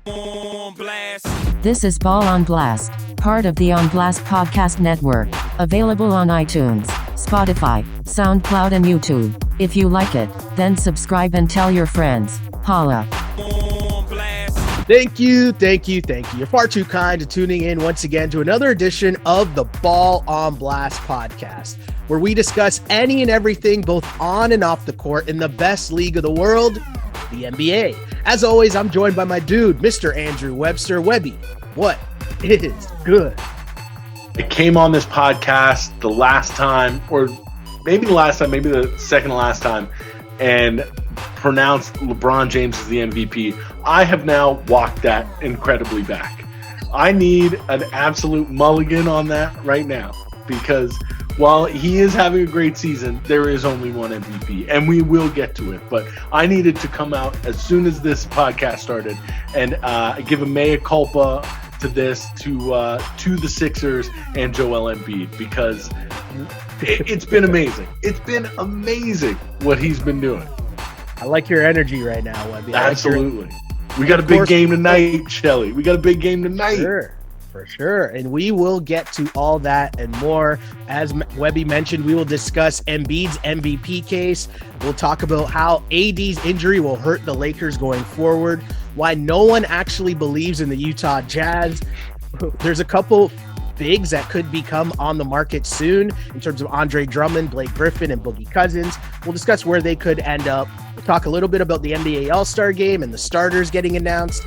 On blast. This is Ball on Blast, part of the On Blast Podcast Network, available on iTunes, Spotify, SoundCloud, and YouTube. If you like it, then subscribe and tell your friends. Holla. On blast. Thank you. You're far too kind to tuning in once again to another edition of the Ball on Blast podcast, where we discuss any and everything both on and off the court in the best league of the world, the NBA. As always, I'm joined by my dude, Mr. Andrew Webster. Webby, what is good? I came on this podcast the last time, or maybe the last time, maybe the second to last time, and pronounced LeBron James as the MVP. I have now walked that incredibly back. I need an absolute mulligan on that right now, because while he is having a great season, there is only one MVP, and we will get to it. But I needed to come out as soon as this podcast started and give a mea culpa to this, to the Sixers and Joel Embiid, because it's been amazing. It's been amazing what he's been doing. I like your energy right now, Webby. Absolutely. We got a big game tonight, Shelly. We got a big game tonight. For sure. And we will get to all that and more. As Webby mentioned, we will discuss Embiid's MVP case. We'll talk about how AD's injury will hurt the Lakers going forward, why no one actually believes in the Utah Jazz. There's a couple bigs that could become on the market soon in terms of Andre Drummond, Blake Griffin, and Boogie Cousins. We'll discuss where they could end up. We'll talk a little bit about the NBA All-Star Game and the starters getting announced.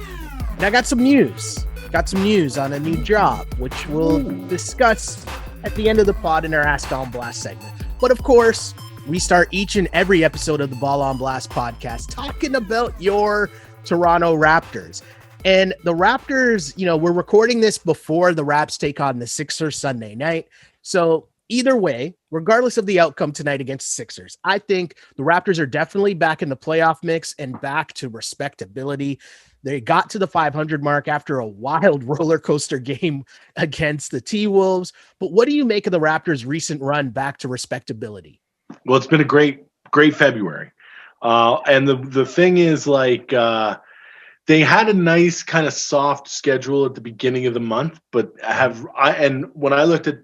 And I got some news. On a new job, which we'll discuss at the end of the pod in our Ask on Blast segment. But of course, we start each and every episode of the Ball on Blast podcast talking about your Toronto Raptors. And the Raptors, we're recording this before the Raps take on the Sixers Sunday night. So either way, regardless of the outcome tonight against the Sixers, I think the Raptors are definitely back in the playoff mix and back to respectability. They got to the 500 mark after a wild roller coaster game against the T-Wolves. But what do you make of the Raptors' recent run back to respectability? Well, it's been a great February. And the thing is, they had a nice kind of soft schedule at the beginning of the month, but when I looked at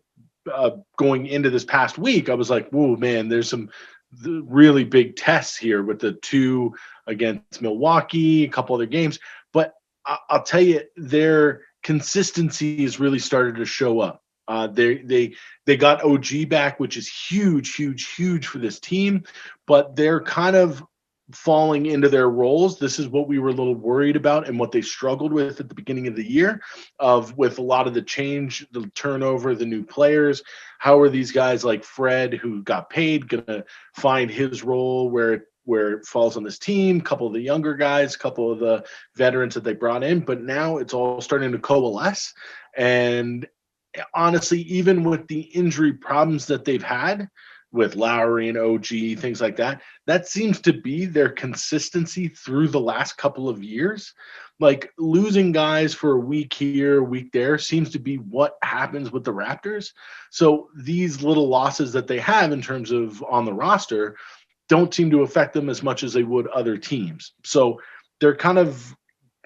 going into this past week, I was like, whoa, man, there's some really big tests here with the two against Milwaukee, a couple other games. But I'll tell you, their consistency has really started to show up. They got OG back, which is huge for this team, but they're kind of falling into their roles. This is what we were a little worried about and what they struggled with at the beginning of the year, with a lot of the change, the turnover, the new players. How are these guys like Fred, who got paid, going to find his role where it falls on this team? A couple of the younger guys, a couple of the veterans that they brought in, but now it's all starting to coalesce. And honestly, even with the injury problems that they've had with Lowry and OG, things like that, that seems to be their consistency through the last couple of years. Like losing guys for a week here, a week there seems to be what happens with the Raptors. So these little losses that they have in terms of on the roster don't seem to affect them as much as they would other teams. So they're kind of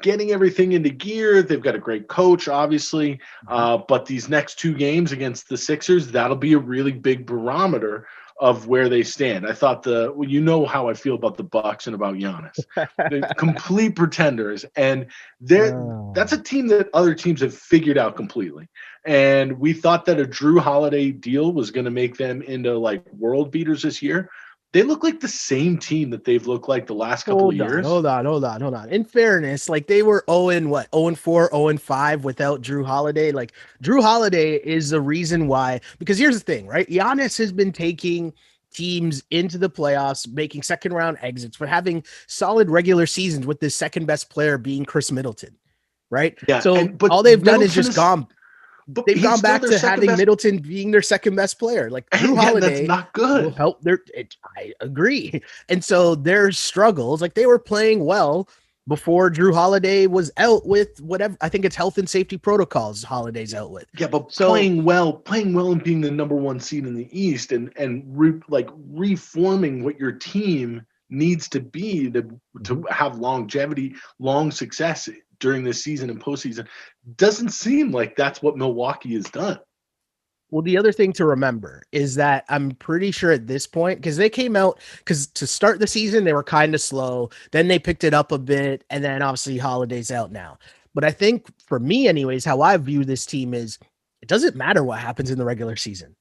getting everything into gear. They've got a great coach, obviously, but these next two games against the Sixers, that'll be a really big barometer of where they stand. I thought how I feel about the Bucks and about Giannis. They're complete pretenders, and that's a team that other teams have figured out completely. And we thought that a Drew Holiday deal was going to make them into like world beaters this year. They look like the same team that they've looked like the last couple of years. Hold on. In fairness, like they were 0-4, 0-5 without Drew Holiday. Like Drew Holiday is the reason why, because here's the thing, right? Giannis has been taking teams into the playoffs, making second round exits, but having solid regular seasons with the second best player being Chris Middleton, right? Yeah. So all they've done is just gone. But they've gone back to having Middleton being their second best player. Like Drew Holiday, that's not good. Will help I agree. And so their struggles, like they were playing well before Drew Holiday was out with whatever. I think it's health and safety protocols Holiday's out with. Yeah, but playing well and being the number one seed in the East and reforming what your team needs to be to have longevity, long success during this season and postseason, doesn't seem like that's what Milwaukee has done. Well, the other thing to remember is that I'm pretty sure at this point, because they came out, because to start the season, they were kind of slow. Then they picked it up a bit. And then obviously Holiday's out now. But I think for me, anyways, how I view this team is it doesn't matter what happens in the regular season.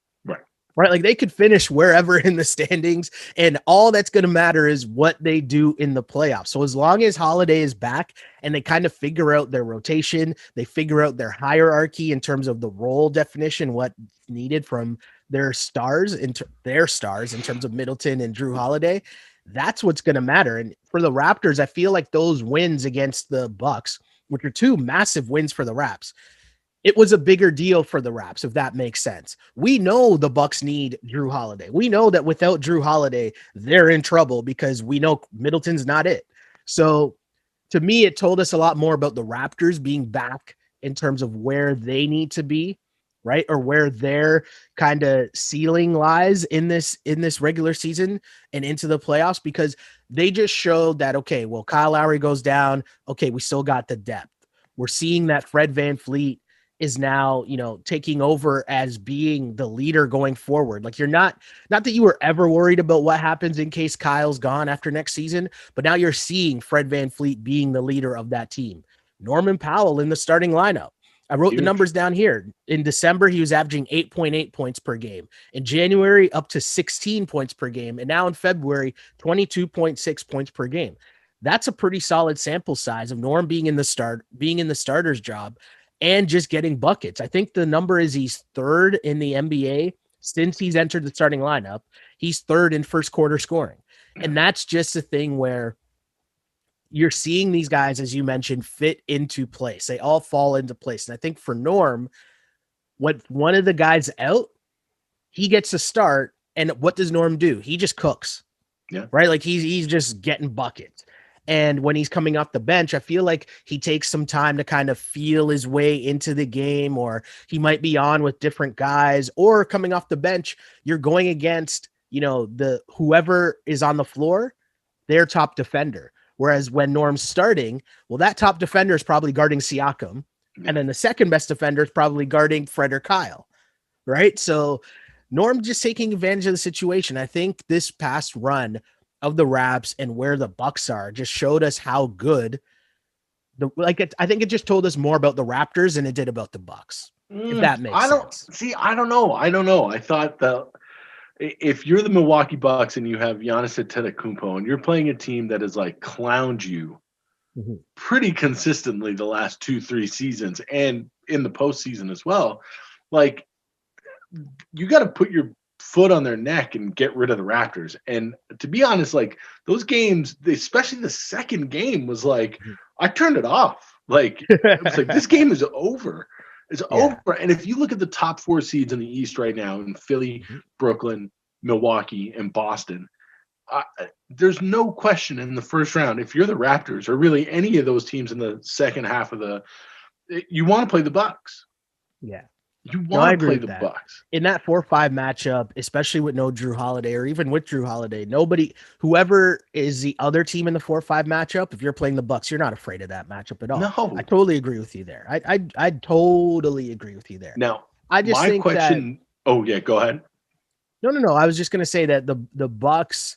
Right. Like they could finish wherever in the standings, and all that's going to matter is what they do in the playoffs. So as long as Holiday is back and they kind of figure out their rotation, they figure out their hierarchy in terms of the role definition, what's needed from their stars in terms of Middleton and Drew Holiday, that's what's going to matter. And for the Raptors, I feel like those wins against the Bucks, which are two massive wins for the Raps, it was a bigger deal for the Raps, if that makes sense. We know the Bucks need Drew Holiday. We know that without Drew Holiday, they're in trouble because we know Middleton's not it. So to me, it told us a lot more about the Raptors being back in terms of where they need to be, right? Or where their kind of ceiling lies in this regular season and into the playoffs, because they just showed that, okay, well, Kyle Lowry goes down. Okay, we still got the depth. We're seeing that Fred VanVleet is now, taking over as being the leader going forward. Like you're not that you were ever worried about what happens in case Kyle's gone after next season, but now you're seeing Fred VanVleet being the leader of that team. Norman Powell in the starting lineup. I wrote the numbers down here. In December, he was averaging 8.8 points per game. In January, up to 16 points per game. And now in February, 22.6 points per game. That's a pretty solid sample size of Norm being in the starter's job and just getting buckets. I think the number is he's third in the NBA since he's entered the starting lineup. He's third in first quarter scoring. And that's just a thing where you're seeing these guys, as you mentioned, fit into place. They all fall into place. And I think for Norm, when one of the guys out, he gets to start. And what does Norm do? He just cooks. Yeah. Right? Like he's just getting buckets. And when he's coming off the bench, I feel like he takes some time to kind of feel his way into the game, or he might be on with different guys, or coming off the bench, you're going against, the whoever is on the floor, their top defender. Whereas when Norm's starting, well, that top defender is probably guarding Siakam. And then the second best defender is probably guarding Fred or Kyle. Right. So Norm just taking advantage of the situation. I think this past run of the Raps and where the Bucks are just showed us how good I think it just told us more about the Raptors than it did about the Bucks. If that makes sense. I don't know. I thought that if you're the Milwaukee Bucks and you have Giannis Antetokounmpo and you're playing a team that has like clowned you pretty consistently the last 2-3 seasons and in the postseason as well, like you got to put your foot on their neck and get rid of the Raptors. And to be honest, like those games, especially the second game, was like I turned it off. Like it's like this game is over. It's over. And if you look at the top 4 seeds in the East right now in Philly, Brooklyn, Milwaukee, and Boston, there's no question in the first round, if you're the Raptors or really any of those teams in the second half of you want to play the Bucks. Yeah. You want to play the Bucks in that 4-5 matchup, especially with no Drew Holiday, or even with Drew Holiday. Whoever is the other team in the 4-5 matchup, if you're playing the Bucks, you're not afraid of that matchup at all. No, I totally agree with you there. I totally agree with you there. Now, I just think that. Oh yeah, go ahead. No. I was just gonna say that the Bucks,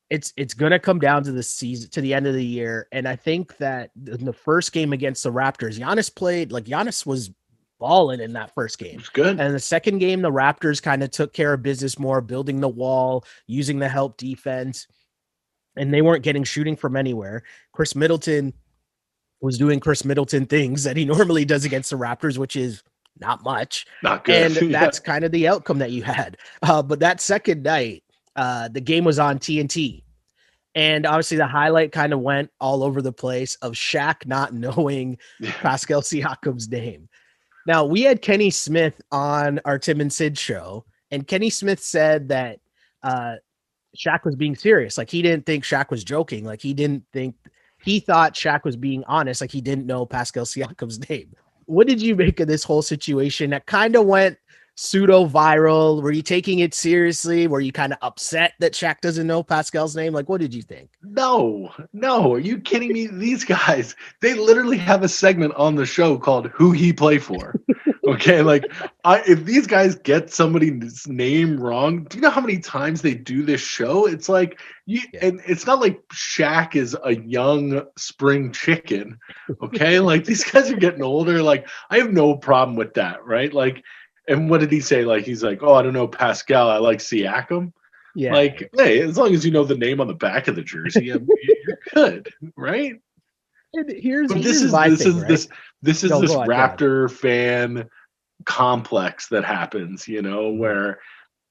it's gonna come down to the season, to the end of the year, and I think that in the first game against the Raptors, Giannis was balling in that first game. It's good. And the second game, the Raptors kind of took care of business more, building the wall, using the help defense, and they weren't getting shooting from anywhere. Chris Middleton was doing Chris Middleton things that he normally does against the Raptors, which is not much. Not good. And that's kind of the outcome that you had. But that second night, the game was on TNT. And obviously the highlight kind of went all over the place of Shaq not knowing Pascal Siakam's name. Now, we had Kenny Smith on our Tim and Sid show, and Kenny Smith said that Shaq was being serious. Like, he didn't think Shaq was joking. Like, he thought Shaq was being honest. Like, he didn't know Pascal Siakam's name. What did you make of this whole situation that kind of went pseudo viral? Were you taking it seriously? Were you kind of upset that Shaq doesn't know Pascal's name? Like, what did you think? No, no. Are you kidding me? These guys, they literally have a segment on the show called Who He Play For. Okay, like if these guys get somebody's name wrong, do you know how many times they do this show? It's like and it's not like Shaq is a young spring chicken. Okay, like these guys are getting older. Like I have no problem with that, right? Like, and what did he say? Like he's like, oh, I don't know Pascal, I like Siakam. Yeah. Like, hey, as long as you know the name on the back of the jersey, you're good, right? And here's This is this Raptor fan complex that happens, where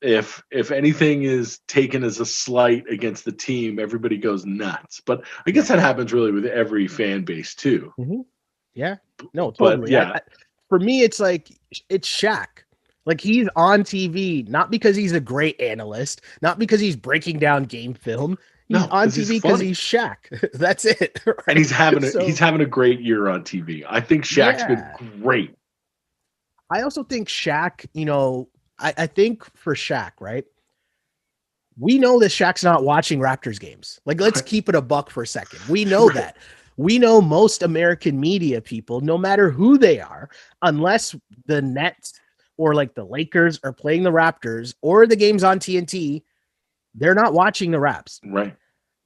if anything is taken as a slight against the team, everybody goes nuts. But I guess that happens really with every fan base too. Mm-hmm. Yeah, no, totally. But, for me, it's like it's Shaq. Like he's on TV, not because he's a great analyst, not because he's breaking down game film. He's on TV because he's Shaq. That's it. Right? And he's having a great year on TV. I think Shaq's been great. I also think Shaq, I think for Shaq, right? We know that Shaq's not watching Raptors games. Like, let's keep it a buck for a second. We know that. We know most American media people, no matter who they are, unless the Nets or like the Lakers are playing the Raptors or the games on TNT, they're not watching the Raps. Right.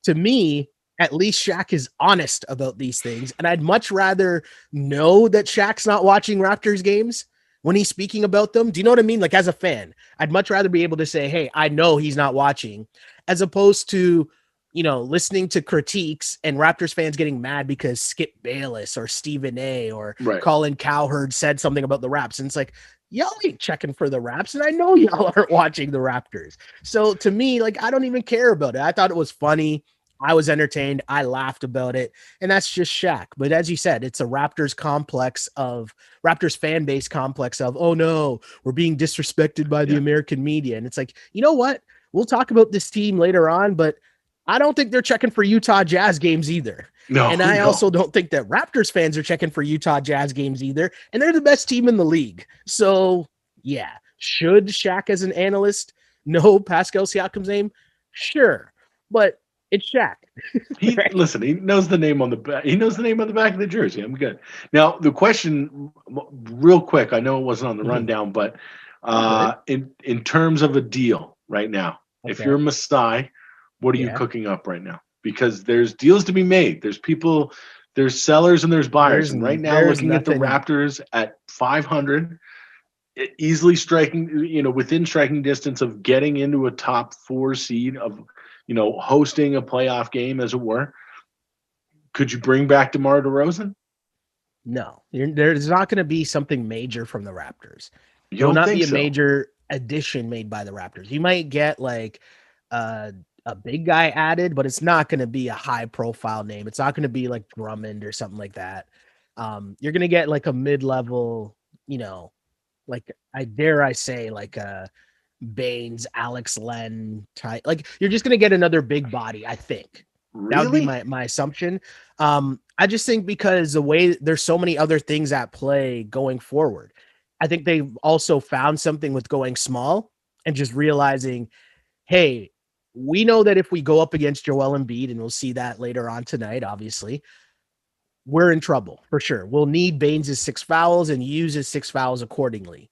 To me, at least Shaq is honest about these things. And I'd much rather know that Shaq's not watching Raptors games when he's speaking about them. Do you know what I mean? Like as a fan, I'd much rather be able to say, hey, I know he's not watching, as opposed to, listening to critiques and Raptors fans getting mad because Skip Bayless or Stephen A or Colin Cowherd said something about the Raps. And it's like, y'all ain't checking for the Raps, and I know y'all aren't watching the Raptors. So to me, like, I don't even care about it. I thought it was funny. I was entertained. I laughed about it. And that's just Shaq. But as you said, it's a Raptors fan base complex of, oh no, we're being disrespected by the American media. And it's like, you know what? We'll talk about this team later on, but I don't think they're checking for Utah Jazz games either. I also don't think that Raptors fans are checking for Utah Jazz games either. And they're the best team in the league. So yeah, should Shaq as an analyst know Pascal Siakam's name? Sure. But it's Shaq. Listen, he knows the name on the back. He knows the name on the back of the jersey. I'm good. Now, the question real quick, I know it wasn't on the rundown, but in terms of a deal right now, if you're Masai, what are you cooking up right now? Because there's deals to be made. There's people, there's sellers and there's buyers. And right now, looking at the Raptors at 500, easily striking, within striking distance of getting into a top 4 seed of, hosting a playoff game, as it were. Could you bring back DeMar DeRozan? No, there's not going to be something major from the Raptors. There will not be a major addition made by the Raptors. You might get like a big guy added, but it's not going to be a high profile name. It's not going to be like Drummond or something like that. You're going to get like a mid-level, like I dare say like a Baines, Alex Len type. Like you're just going to get another big body, I think. Really? That would be my assumption. I just think because the way there's so many other things at play going forward, I think they've also found something with going small and just realizing, hey, we know that if we go up against Joel Embiid, and we'll see that later on tonight, obviously, we're in trouble for sure. We'll need Baines' 6 fouls and use his 6 fouls accordingly.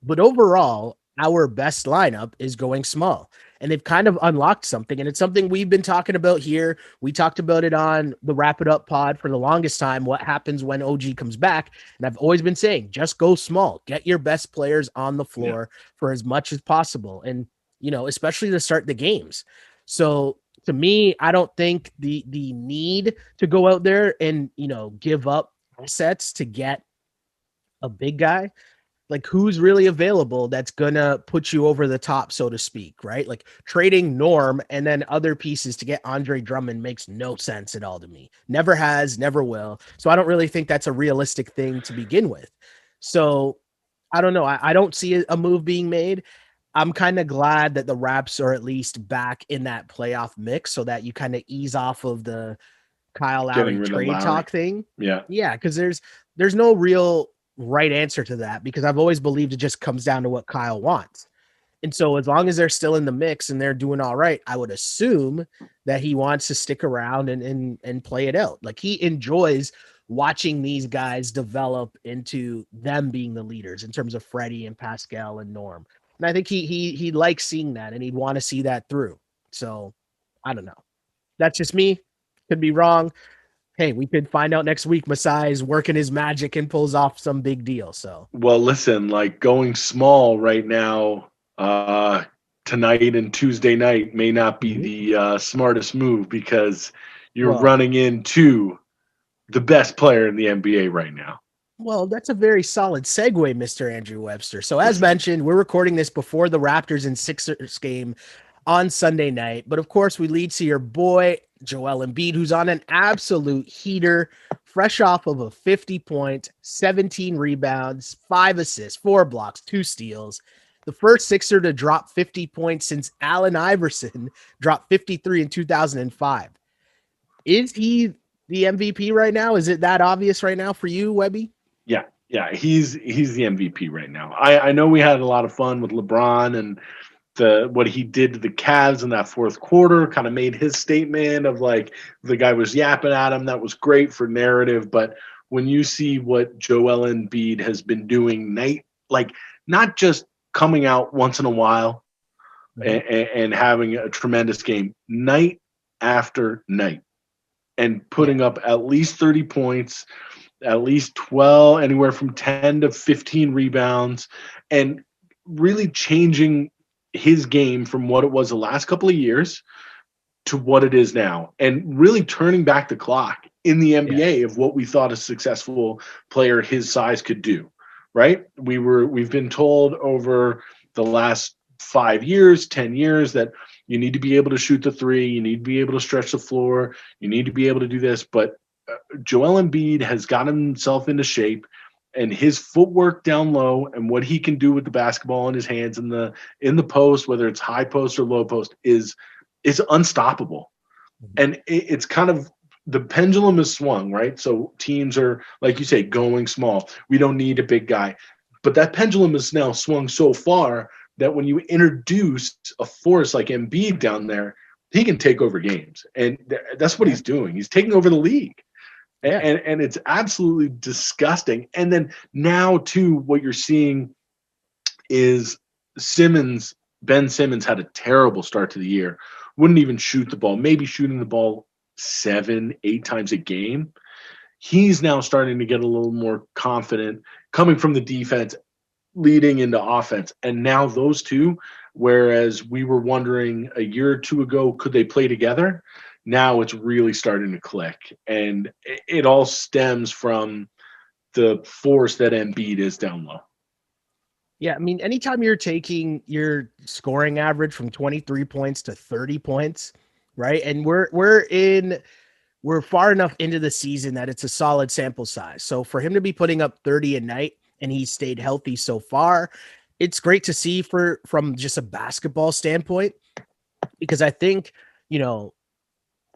But overall, our best lineup is going small, and they've kind of unlocked something. And it's something we've been talking about here. We talked about it on the Wrap It Up pod for the longest time. What happens when OG comes back? And I've always been saying, just go small, get your best players on the floor for as much as possible. And, especially to start the games. So to me, I don't think the need to go out there and, give up assets to get a big guy, like who's really available that's going to put you over the top, so to speak, right? Like trading Norm and then other pieces to get Andre Drummond makes no sense at all to me. Never has, never will. So I don't really think that's a realistic thing to begin with. So I don't know. I don't see a move being made. I'm kind of glad that the Raps are at least back in that playoff mix so that you kind of ease off of the Kyle Lowry trade talk thing. Yeah. Yeah. Cause there's no real right answer to that because I've always believed it just comes down to what Kyle wants. And so as long as they're still in the mix and they're doing all right, I would assume that he wants to stick around and play it out. Like he enjoys watching these guys develop into them being the leaders in terms of Freddie and Pascal and Norm. And I think he likes seeing that and he'd want to see that through. So I don't know. That's just me. Could be wrong. Hey, we could find out next week. Masai is working his magic and pulls off some big deal. So, well, listen, like going small right now, tonight and Tuesday night may not be the smartest move because you're running into the best player in the NBA right now. Well, that's a very solid segue, Mr. Andrew Webster. So as mentioned, we're recording this before the Raptors and Sixers game on Sunday night. But of course, we lead to your boy, Joel Embiid, who's on an absolute heater, fresh off of a 50 point, 17 rebounds, 5 assists, 4 blocks, 2 steals. The first Sixer to drop 50 points since Allen Iverson dropped 53 in 2005. Is he the MVP right now? Is it that obvious right now for you, Webby? Yeah, he's the MVP right now. I know we had a lot of fun with LeBron and what he did to the Cavs in that fourth quarter, kind of made his statement of like the guy was yapping at him. That was great for narrative. But when you see what Joel Embiid has been doing like not just coming out once in a while and having a tremendous game night after night and putting up at least 30 points, at least 12, anywhere from 10 to 15 rebounds, and really changing his game from what it was the last couple of years to what it is now, and really turning back the clock in the NBA of what we thought a successful player his size could do, right? We've been told over the last 5 years, 10 years that you need to be able to shoot the three, you need to be able to stretch the floor, you need to be able to do this, but Joel Embiid has gotten himself into shape, and his footwork down low and what he can do with the basketball in his hands in the post, whether it's high post or low post, is unstoppable. And it's kind of the pendulum is swung, right? So teams are, like you say, going small. We don't need a big guy. But that pendulum is now swung so far that when you introduce a force like Embiid down there, he can take over games. And that's what he's doing. He's taking over the league. And it's absolutely disgusting. And then now, too, what you're seeing is Ben Simmons had a terrible start to the year. Wouldn't even shoot the ball, maybe shooting the ball 7-8 times a game. He's now starting to get a little more confident coming from the defense, leading into offense. And now those two, whereas we were wondering a year or two ago, could they play together? Now it's really starting to click, and it all stems from the force that Embiid is down low. Yeah, I mean, anytime you're taking your scoring average from 23 points to 30 points, right? And we're far enough into the season that it's a solid sample size. So for him to be putting up 30 a night and he stayed healthy so far, it's great to see from just a basketball standpoint, because I think,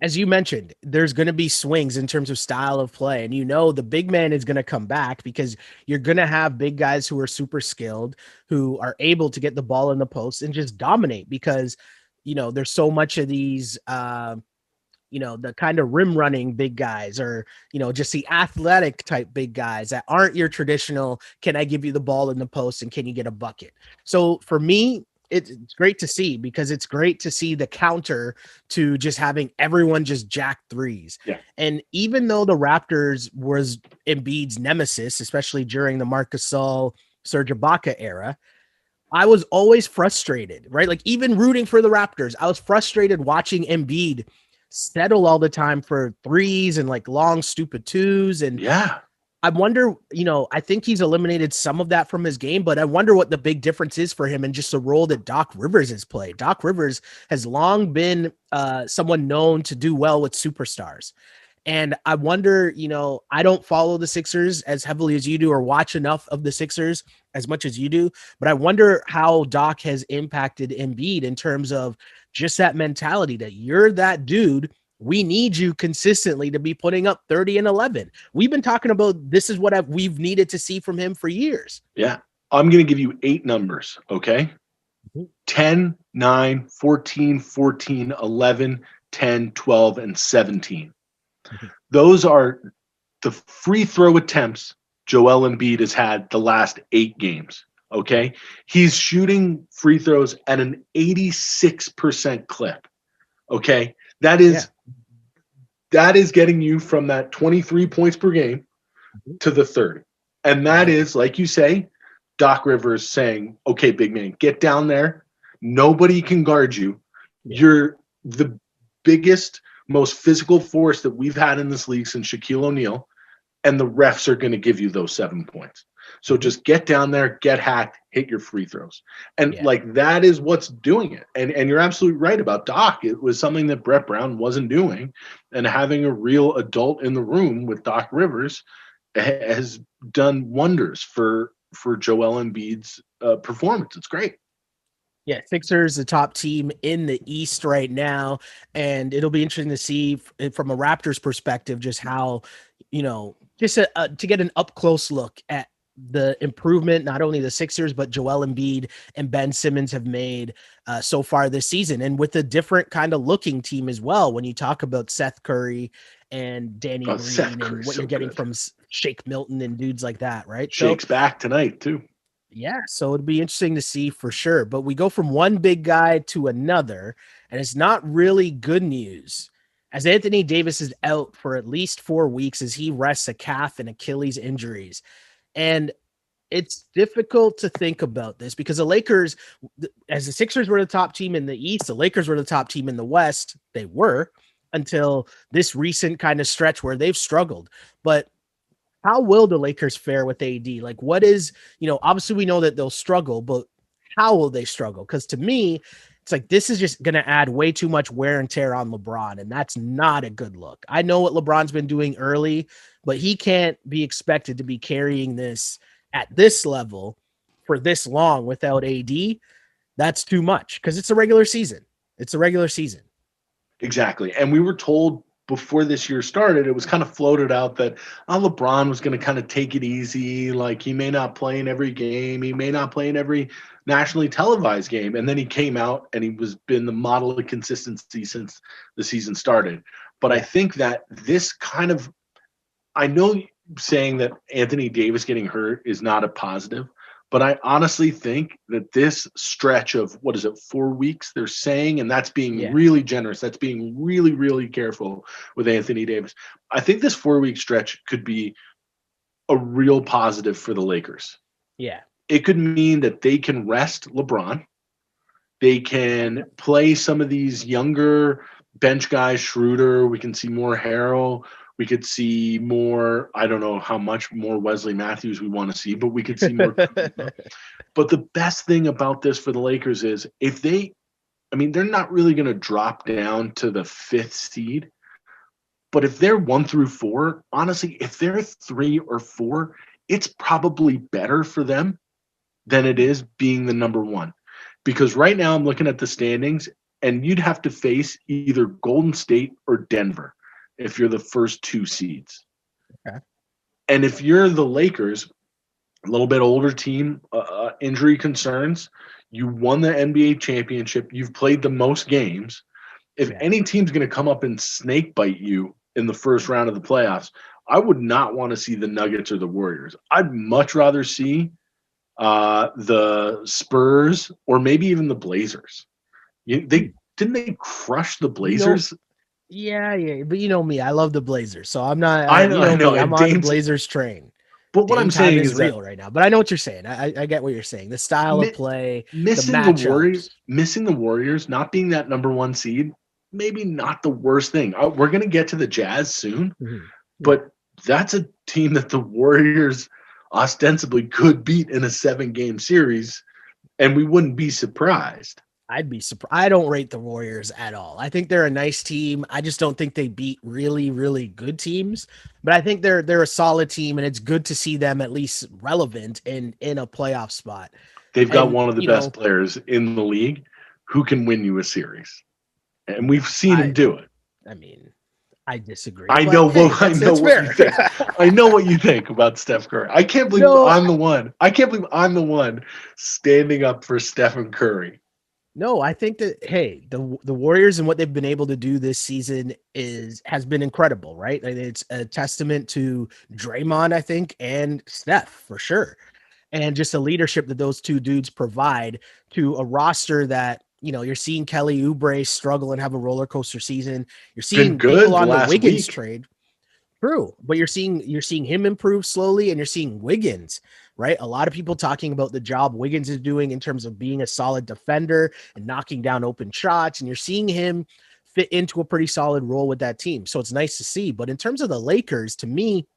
as you mentioned, there's going to be swings in terms of style of play. And the big man is going to come back because you're going to have big guys who are super skilled, who are able to get the ball in the post and just dominate because, there's so much of these, the kind of rim running big guys or, just the athletic type big guys that aren't your traditional, can I give you the ball in the post and can you get a bucket? So for me, it's great to see because it's great to see the counter to just having everyone just jack threes. Yeah. And even though the Raptors was Embiid's nemesis, especially during the Marc Gasol, Serge Ibaka era, I was always frustrated, right? Like even rooting for the Raptors, I was frustrated watching Embiid settle all the time for threes and like long, stupid twos. And I wonder, I think he's eliminated some of that from his game, but I wonder what the big difference is for him and just the role that Doc Rivers has played. Doc Rivers has long been someone known to do well with superstars. And I wonder, I don't follow the Sixers as heavily as you do or watch enough of the Sixers as much as you do, but I wonder how Doc has impacted Embiid in terms of just that mentality that you're that dude we need you consistently to be putting up 30 and 11. We've been talking about this is what we've needed to see from him for years. Yeah. I'm going to give you 8 numbers, okay? 10, 9, 14, 14, 11, 10, 12, and 17. Those are the free throw attempts Joel Embiid has had the last 8 games, okay? He's shooting free throws at an 86% clip, okay? That is getting you from that 23 points per game to the 30. And that is, like you say, Doc Rivers saying, okay, big man, get down there. Nobody can guard you. You're the biggest, most physical force that we've had in this league since Shaquille O'Neal, and the refs are going to give you those 7 points. So just get down there, get hacked, hit your free throws. And like that is what's doing it. And you're absolutely right about Doc. It was something that Brett Brown wasn't doing. And having a real adult in the room with Doc Rivers has done wonders for Joel Embiid's performance. It's great. Yeah, Sixers, the top team in the East right now, and it'll be interesting to see from a Raptors perspective just how, just to get an up-close look at the improvement not only the Sixers but Joel Embiid and Ben Simmons have made so far this season, and with a different kind of looking team as well when you talk about Seth Curry and Danny Green and what you're getting from Shake Milton and dudes like that, right? Shake's back tonight too. Yeah, so it'd be interesting to see for sure. But we go from one big guy to another, and it's not really good news, as Anthony Davis is out for at least 4 weeks as he rests a calf and Achilles injuries. And it's difficult to think about this because the Lakers, as the Sixers were the top team in the East, the Lakers were the top team in the West. They were until this recent kind of stretch where they've struggled. But how will the Lakers fare with AD? Like, what is, obviously we know that they'll struggle, but how will they struggle? Because to me, it's like this is just going to add way too much wear and tear on LeBron, and that's not a good look. I know what LeBron's been doing early, but he can't be expected to be carrying this at this level for this long without AD. That's too much because it's a regular season. It's a regular season. Exactly. And we were told before this year started, it was kind of floated out that LeBron was going to kind of take it easy. Like he may not play in every game. He may not play in every nationally televised game. And then he came out and he been the model of consistency since the season started. But I think that this kind of, I know saying that Anthony Davis getting hurt is not a positive, but I honestly think that this stretch of, 4 weeks they're saying, and that's being really generous. That's being really, really careful with Anthony Davis. I think this 4-week stretch could be a real positive for the Lakers. Yeah. It could mean that they can rest LeBron. They can play some of these younger bench guys, Schroeder. We can see more Harrell. We could see more, I don't know how much more Wesley Matthews we want to see, but we could see more. But the best thing about this for the Lakers is they're not really going to drop down to the 5th seed. But if they're 1 through 4, honestly, if they're 3 or 4, it's probably better for them than it is being the number 1. Because right now I'm looking at the standings, and you'd have to face either Golden State or Denver if you're the first 2 seeds. Okay. And if you're the Lakers, a little bit older team, injury concerns, you won the NBA championship, you've played the most games. If any team's going to come up and snake bite you in the first round of the playoffs, I would not want to see the Nuggets or the Warriors. I'd much rather see the Spurs or maybe even the Blazers. Didn't they crush the Blazers? Yeah, but you know me, I love the Blazers, so I'm not. I know. I'm on the Blazers train. But what I'm saying is real right now. But I know what you're saying. I get what you're saying. The style of play, missing the Warriors, not being that number 1 seed, maybe not the worst thing. We're gonna get to the Jazz soon, but that's a team that the Warriors ostensibly could beat in a 7-game series, and we wouldn't be surprised. I'd be surprised. I don't rate the Warriors at all. I think they're a nice team. I just don't think they beat really, really good teams. But I think they're a solid team, and it's good to see them at least relevant in a playoff spot. They've got one of the best players in the league who can win you a series, and we've seen him do it. I mean, I disagree. I but know. hey, Well, I that's, know that's what you fair. think. I know what you think about Steph Curry. I can't believe No, I'm the one. I can't believe I'm the one standing up for Stephen Curry. No, I think that hey, the Warriors and what they've been able to do this season has been incredible, right? Like, it's a testament to Draymond, I think, and Steph for sure, and just the leadership that those two dudes provide to a roster that you're seeing Kelly Oubre struggle and have a roller coaster season. You're Been seeing people good the on the last Wiggins week. trade. True, but you're seeing him improve slowly, and you're seeing Wiggins, right? A lot of people talking about the job Wiggins is doing in terms of being a solid defender and knocking down open shots, and you're seeing him fit into a pretty solid role with that team. So it's nice to see. But in terms of the Lakers, to me,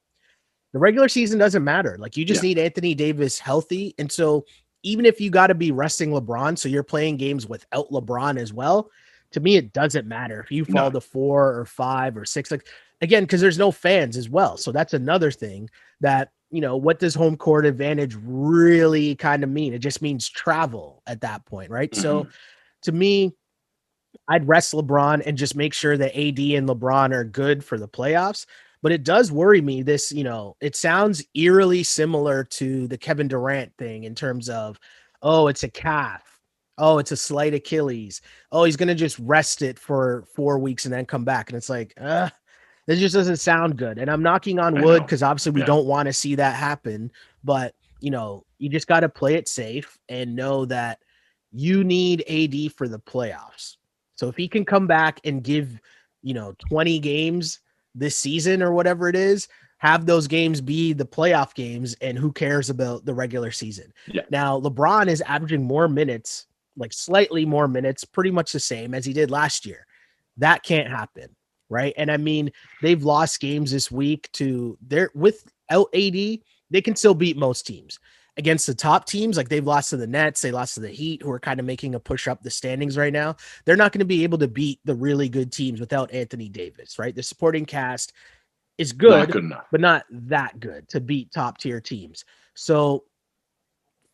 the regular season doesn't matter. Like, you just Yeah. need Anthony Davis healthy, and so even if you got to be resting LeBron, so you're playing games without LeBron as well, to me it doesn't matter if you fall No. to 4 or 5 or 6. Like, again, because there's no fans as well, so that's another thing that what does home court advantage really kind of mean? It just means travel at that point, right? So Mhm. to me, I'd rest LeBron and just make sure that AD and LeBron are good for the playoffs. But it does worry me. It sounds eerily similar to the Kevin Durant thing in terms of, oh, it's a calf. Oh, it's a slight Achilles. Oh, he's going to just rest it for 4 weeks and then come back. And it's like, this just doesn't sound good. And I'm knocking on I wood know. because obviously we Yeah. don't want to see that happen. But, you just got to play it safe and know that you need AD for the playoffs. So if he can come back and give, 20 games this season or whatever it is, have those games be the playoff games, and who cares about the regular season? Yeah. Now, LeBron is averaging more minutes, like slightly more minutes, pretty much the same as he did last year. That can't happen, right? And I mean, they've lost games this week to their without AD, they can still beat most teams. Against the top teams, like they've lost to the Nets, they lost to the Heat, who are kind of making a push up the standings right now. They're not going to be able to beat the really good teams without Anthony Davis, right? The supporting cast is Not good, good enough. but not that good to beat top tier teams. So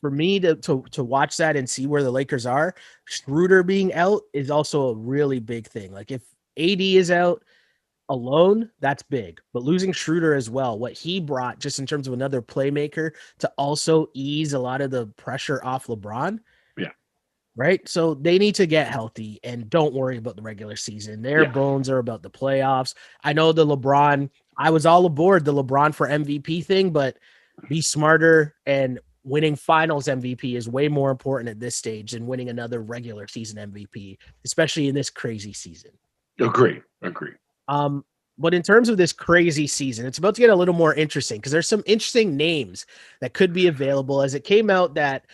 for me to watch that and see where the Lakers are, Schroeder being out is also a really big thing. Like, if AD is out alone, that's big. But losing Schroeder as well, what he brought just in terms of another playmaker to also ease a lot of the pressure off LeBron. Yeah. Right. So they need to get healthy and don't worry about the regular season. Their Yeah. bones are about the playoffs. I know I was all aboard the LeBron for MVP thing, but be smarter, and winning finals MVP is way more important at this stage than winning another regular season MVP, especially in this crazy season. Agree. But in terms of this crazy season, it's about to get a little more interesting because there's some interesting names that could be available, as it came out that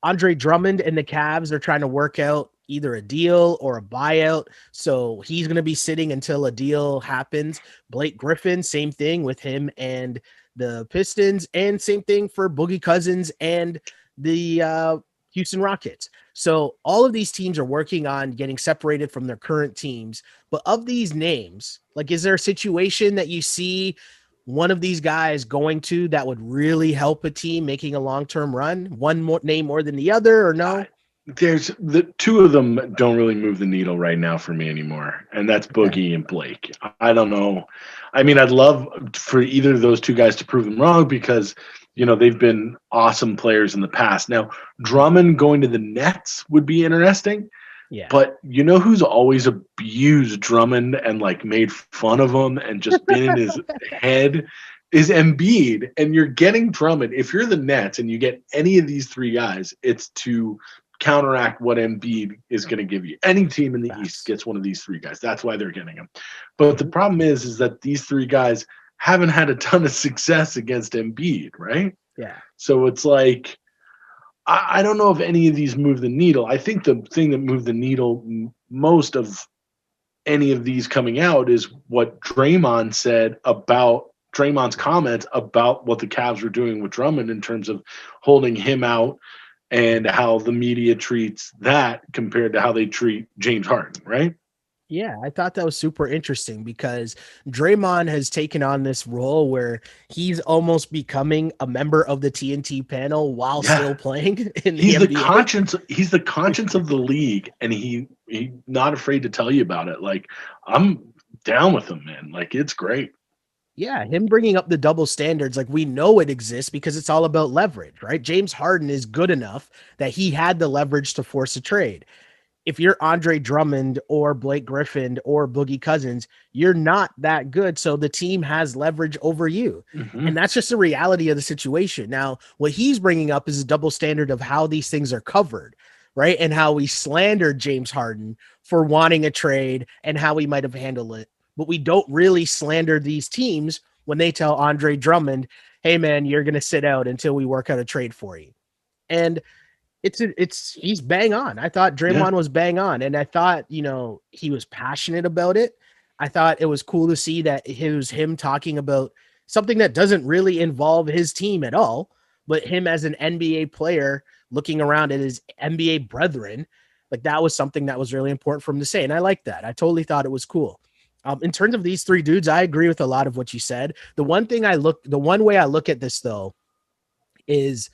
Andre Drummond and the Cavs are trying to work out either a deal or a buyout. So he's going to be sitting until a deal happens. Blake Griffin, same thing with him and the Pistons, and same thing for Boogie Cousins and the Houston Rockets. So all of these teams are working on getting separated from their current teams. But of these names, like, is there a situation that you see one of these guys going to that would really help a team making a long-term run? One more name more than the other, or no? There's the two of them don't really move the needle right now for me anymore, and that's Boogie and Blake. I don't know. I mean, I'd love for either of those two guys to prove them wrong because they've been awesome players in the past. Now, Drummond going to the Nets would be interesting. Yeah. But you know who's always abused Drummond and like made fun of him and just been in his head is Embiid. And you're getting Drummond. If you're the Nets and you get any of these three guys, it's to counteract what Embiid is going to give you. Any team in the East gets one of these three guys. That's why they're getting him. But the problem is that these three guys haven't had a ton of success against Embiid, right? Yeah. So it's like, I don't know if any of these move the needle. I think the thing that moved the needle most of any of these coming out is what Draymond said about Draymond's comments about what the Cavs were doing with Drummond in terms of holding him out and how the media treats that compared to how they treat James Harden, right? Yeah, I thought that was super interesting because Draymond has taken on this role where he's almost becoming a member of the TNT panel while Yeah. still playing in the He's the NBA. conscience. He's the conscience of the league, and he not afraid to tell you about it. Like, I'm down with him, man. Like, it's great. Yeah, him bringing up the double standards, like we know it exists because it's all about leverage, right? James Harden is good enough that he had the leverage to force a trade. If you're Andre Drummond or Blake Griffin or Boogie Cousins, you're not that good. So the team has leverage over you. Mhm. And that's just the reality of the situation. Now, what he's bringing up is a double standard of how these things are covered, right? And how we slandered James Harden for wanting a trade and how he might have handled it. But we don't really slander these teams when they tell Andre Drummond, hey, man, you're going to sit out until we work out a trade for you. And he's bang on. I thought Draymond was bang on, and I thought, he was passionate about it. I thought it was cool to see that it was him talking about something that doesn't really involve his team at all, but him as an NBA player looking around at his NBA brethren. Like, that was something that was really important for him to say, and I like that. I totally thought it was cool. In terms of these three dudes, I agree with a lot of what you said. The one way I look at this though is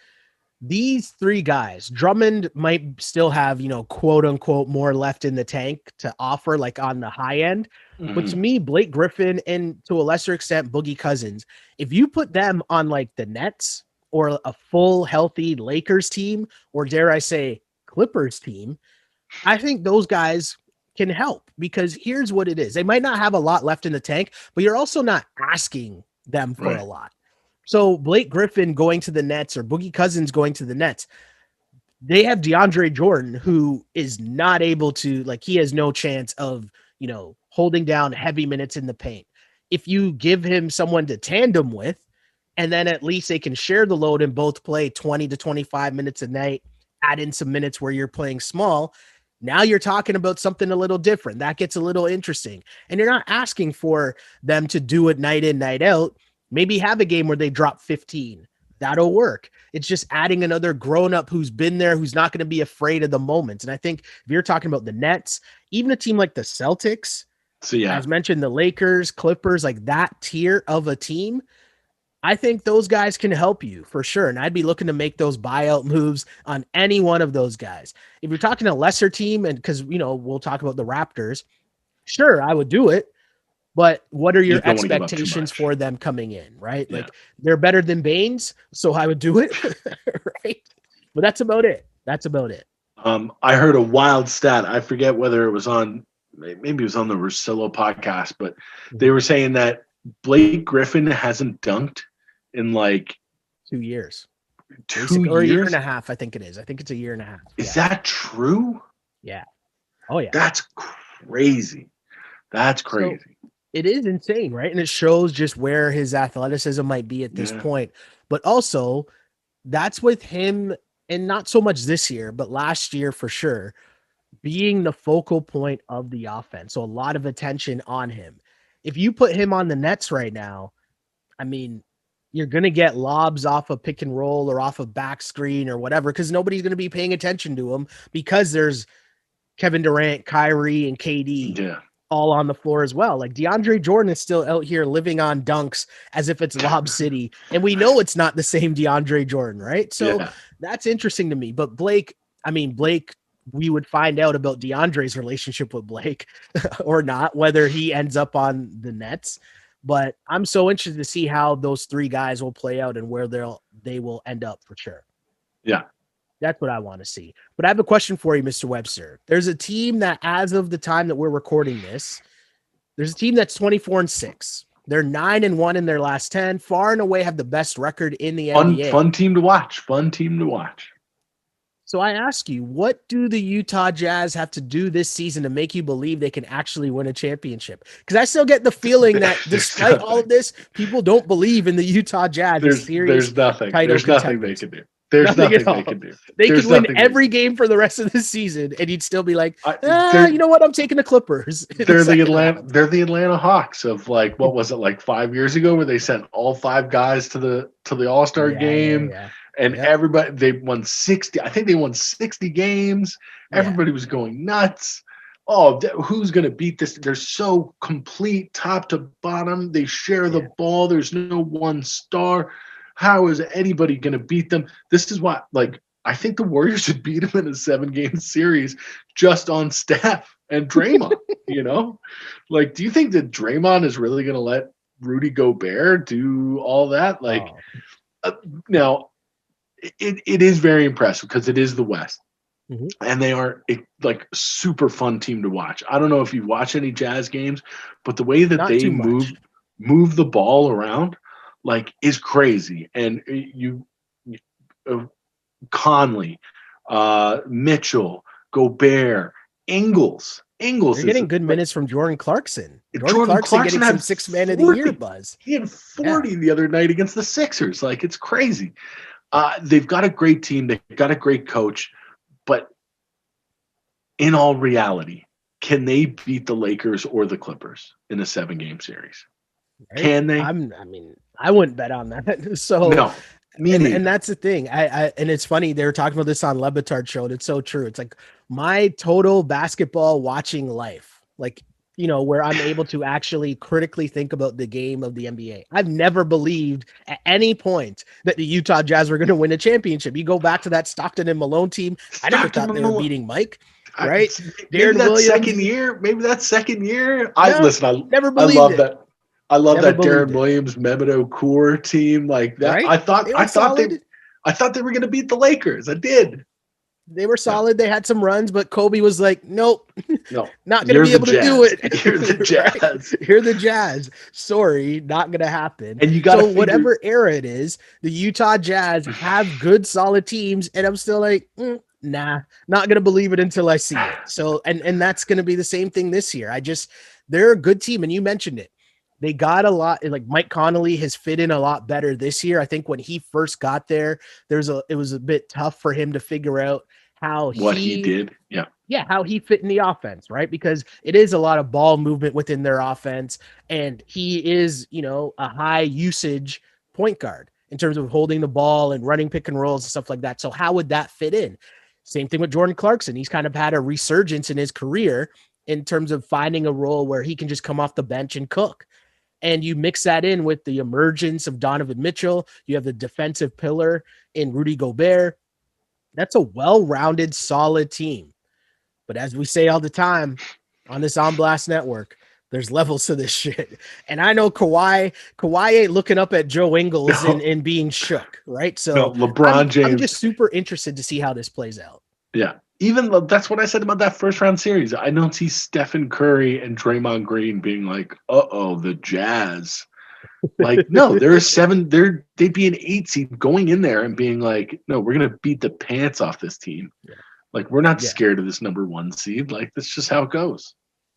these three guys. Drummond might still have, quote unquote, more left in the tank to offer, like on the high end. But to me, Blake Griffin and to a lesser extent, Boogie Cousins, if you put them on like the Nets or a full healthy Lakers team, or dare I say Clippers team, I think those guys can help, because here's what it is. They might not have a lot left in the tank, but you're also not asking them for a lot. So Blake Griffin going to the Nets or Boogie Cousins going to the Nets, they have DeAndre Jordan, who is not able to, like, he has no chance of, holding down heavy minutes in the paint. If you give him someone to tandem with, and then at least they can share the load and both play 20 to 25 minutes a night, add in some minutes where you're playing small. Now you're talking about something a little different. That gets a little interesting. And you're not asking for them to do it night in, night out. Maybe have a game where they drop 15. That'll work. It's just adding another grown-up who's been there, who's not going to be afraid of the moments. And I think if you're talking about the Nets, even a team like the Celtics, as mentioned, the Lakers, Clippers, like that tier of a team, I think those guys can help you for sure. And I'd be looking to make those buyout moves on any one of those guys. If you're talking a lesser team, and because, we'll talk about the Raptors, sure, I would do it. But what are your expectations for them coming in, right? Yeah. Like, they're better than Baines, so I would do it, right? But that's about it. I heard a wild stat. I forget whether it was maybe it was on the Russillo podcast, but they were saying that Blake Griffin hasn't dunked in like 2 years. 2 years? Or a year and a half, I think it is. I think it's a year and a half. Is that true? Yeah. Oh, yeah. That's crazy. So, it is insane, right? And it shows just where his athleticism might be at this point. But also, that's with him, and not so much this year, but last year for sure, being the focal point of the offense. So a lot of attention on him. If you put him on the Nets right now, I mean, you're going to get lobs off a pick and roll or off a back screen or whatever, because nobody's going to be paying attention to him, because there's Kevin Durant, Kyrie, and KD all on the floor as well. Like, DeAndre Jordan is still out here living on dunks as if it's Lob City. And we know it's not the same DeAndre Jordan, right? So that's interesting to me. But Blake, we would find out about DeAndre's relationship with Blake or not, whether he ends up on the Nets. But I'm so interested to see how those three guys will play out and where they will end up for sure. Yeah. That's what I want to see. But I have a question for you, Mr. Webster. There's a team that, as of the time that we're recording this, there's a team that's 24-6. They're 9-1 in their last 10, far and away have the best record in the NBA. Fun team to watch. So I ask you, what do the Utah Jazz have to do this season to make you believe they can actually win a championship? Because I still get the feeling that despite all of this, people don't believe in the Utah Jazz. There's nothing they can do. There's nothing they can do. They could win every game for the rest of the season, and you'd still be like, you know what? I'm taking the Clippers. They're the Atlanta Hawks of, like, what was it, like 5 years ago, where they sent all 5 guys to the All-Star game. Yeah. And everybody, they won 60. I think they won 60 games. Everybody was going nuts. who's going to beat this? They're so complete top to bottom. They share the ball. There's no one star. How is anybody going to beat them? This is why, like, I think the Warriors should beat them in a 7-game series just on Steph and Draymond, you know? Like, do you think that Draymond is really going to let Rudy Gobert do all that? Like, now, it is very impressive because it is the West. Mm-hmm. And they are like super fun team to watch. I don't know if you watch any Jazz games, but the way that they move the ball around, like, is crazy. And Conley, Mitchell, Gobert, Ingles. You're getting good minutes from Jordan Clarkson. Jordan Clarkson getting some 6th man of the year buzz. He had 40 the other night against the Sixers. Like, it's crazy. They've got a great team. They've got a great coach. But in all reality, can they beat the Lakers or the Clippers in a 7-game series? Right? Can they? I wouldn't bet on that. So no, and that's the thing. And it's funny, they were talking about this on Lebitard show. And it's so true. It's like my total basketball watching life, like, you know, where I'm able to actually critically think about the game of the NBA. I've never believed at any point that the Utah Jazz were going to win a championship. You go back to that Stockton and Malone team. I never thought they were beating Mike, right? Maybe that second year. I never believed love it. that. I love that Darren Williams, Mehmet Okur team like that. Right? I thought they were going to beat the Lakers. I did. They were solid. They had some runs, but Kobe was like, nope, not going to be able to do it. You're the Jazz. Right? You're the Jazz. Sorry, not going to happen. And you got whatever era it is, the Utah Jazz have good, solid teams. And I'm still like, nah, not going to believe it until I see it. So, and that's going to be the same thing this year. They're a good team. And you mentioned it. They got a lot, like Mike Conley has fit in a lot better this year. I think when he first got there, it was a bit tough for him to figure out how he did. Yeah. How he fit in the offense, right? Because it is a lot of ball movement within their offense. And he is, you know, a high usage point guard in terms of holding the ball and running pick and rolls and stuff like that. So how would that fit in? Same thing with Jordan Clarkson. He's kind of had a resurgence in his career in terms of finding a role where he can just come off the bench and cook. And you mix that in with the emergence of Donovan Mitchell. You have the defensive pillar in Rudy Gobert. That's a well-rounded, solid team. But as we say all the time on this On Blast network, there's levels to this shit. And I know Kawhi ain't looking up at Joe Ingles and being shook, right? So LeBron James. I'm just super interested to see how this plays out. Yeah. Even that's what I said about that first round series. I don't see Stephen Curry and Draymond Green being like, the Jazz. Like, no, they'd be an 8 seed going in there and being like, no, we're going to beat the pants off this team. Yeah. Like, we're not scared of this number 1 seed. Like, that's just how it goes.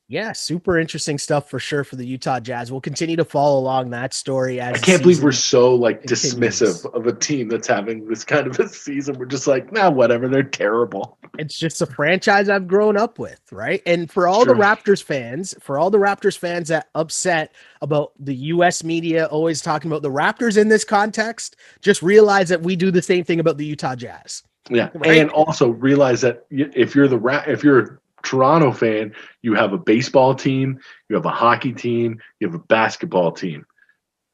Yeah, super interesting stuff for sure for the Utah Jazz. We'll continue to follow along that story. I can't believe we're so like dismissive of a team that's having this kind of a season. We're just like, whatever. They're terrible. It's just a franchise I've grown up with, right? And for all the Raptors fans that upset about the U.S. media always talking about the Raptors in this context, just realize that we do the same thing about the Utah Jazz. Yeah, right? And also realize that if you're a Toronto fan, you have a baseball team, you have a hockey team, you have a basketball team.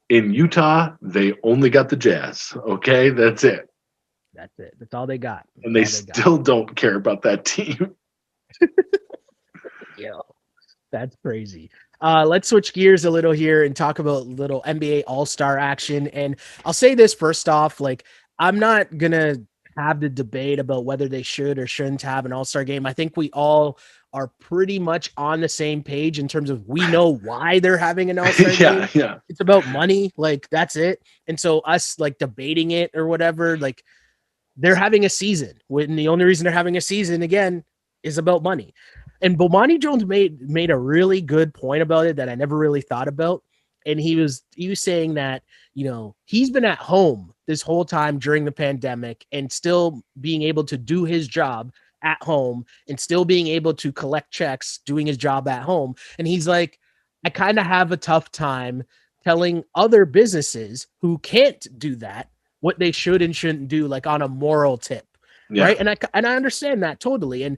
In Utah, they only got the Jazz. Okay, that's it. That's it. That's all they got. And they still don't care about that team. Yeah, that's crazy. Let's switch gears a little here and talk about little NBA All-Star action. And I'll say this first off, like, I'm not gonna have the debate about whether they should or shouldn't have an All-Star game. I think we all are pretty much on the same page in terms of we know why they're having an All-Star game. Yeah. It's about money. Like, that's it. And so us like debating it or whatever, like, they're having a season when the only reason they're having a season again is about money. And Bomani Jones made a really good point about it that I never really thought about. And he was saying that, you know, he's been at home this whole time during the pandemic and still being able to do his job at home and still being able to collect checks doing his job at home. And he's like, I kind of have a tough time telling other businesses who can't do that what they should and shouldn't do, like on a moral tip. Yeah. Right. And I understand that totally. And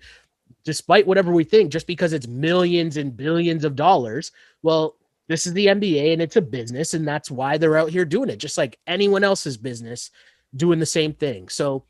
despite whatever we think, just because it's millions and billions of dollars. Well, this is the NBA and it's a business, and that's why they're out here doing it, just like anyone else's business doing the same thing. So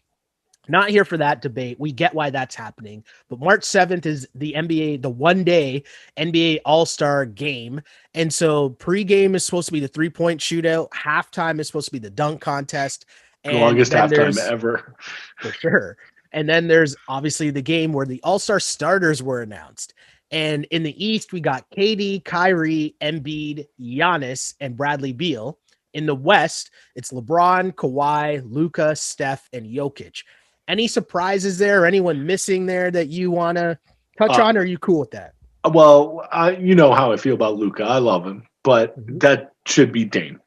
not here for that debate. We get why that's happening. But March 7th is the NBA, the one-day NBA All-Star game. And so pregame is supposed to be the three-point shootout. Halftime is supposed to be the dunk contest. And longest halftime ever. For sure. And then there's obviously the game where the All-Star starters were announced. And in the East, we got KD, Kyrie, Embiid, Giannis, and Bradley Beal. In the West, it's LeBron, Kawhi, Luka, Steph, and Jokic. Any surprises there or anyone missing there that you want to touch on? Or are you cool with that? Well, you know how I feel about Luka. I love him, but that should be Dame.